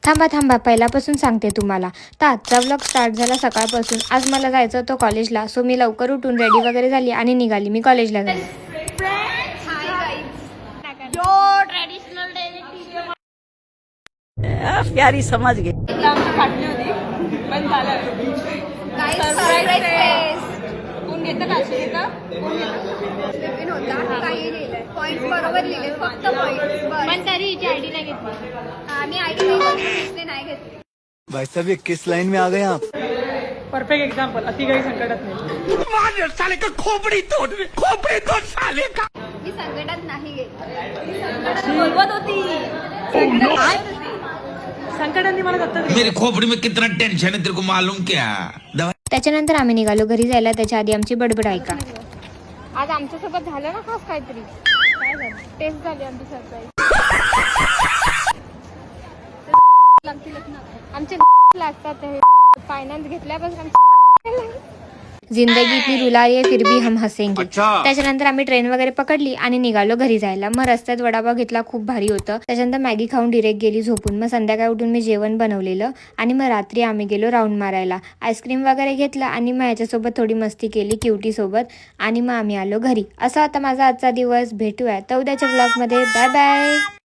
थांबा थांबा, पहिल्यापासून सांगते तुम्हाला. तर आजचा व्लॉग स्टार्ट झाला सकाळपासून. आज मला जायचं होतं कॉलेजला, सो मी लवकर उठून रेडी वगैरे झाली आणि निघाली मी कॉलेजला जायला. प्यारी समझ गए. कोण घेतं का काही लिहिलंय पॉइंट बरोबर लिहिले फक्त पॉइंट पण तरी आयडी नाही घेतली. आम्ही आयडी नाही घेतली. भाई साहब ये किस लाइन में आ गए आप? Perfect example. अति काही संकटात नाही. साले का खोपड़ी तोड़ साले का. मी संकटात नाही गेली. बोलवत होती. संकटांनी मला दत्तक. मेरी खोपड़ी में कितना टेंशन है तेरे को मालूम क्या? त्याच्यानंतर आम्ही निघालो घरी जायला. त्याच्या आधी आमची बडबड ऐका. आज आमच्यासोबत झालं ना खास काहीतरी. काय झालं? टेस्ट झाली आमची सरप्राईज. आमचे लागतात हे फायनान्स घेतल्यापासून जिंदगी इतनी रुला रही है फिर भी हम हसेंगे. त्याच्यानंतर आम्ही ट्रेन वगैरे पकडली आणि निघालो घरी जायला. मग रस्त्यात वडापाव घेतला, खूप भारी होतं. त्याच्यानंतर मॅगी खाऊन डिरेक्ट गेली झोपून. मग संध्याकाळी उठून मी जेवण बनवलेलं आणि मग रात्री आम्ही गेलो राऊंड मारायला. आईस्क्रीम वगैरे घेतलं आणि मग ह्याच्यासोबत थोडी मस्ती केली क्युटी सोबत आणि मग आम्ही आलो घरी. असा होता माझा आजचा दिवस. भेटूया तर उद्याच्या ब्लॉगमध्ये. Bye bye.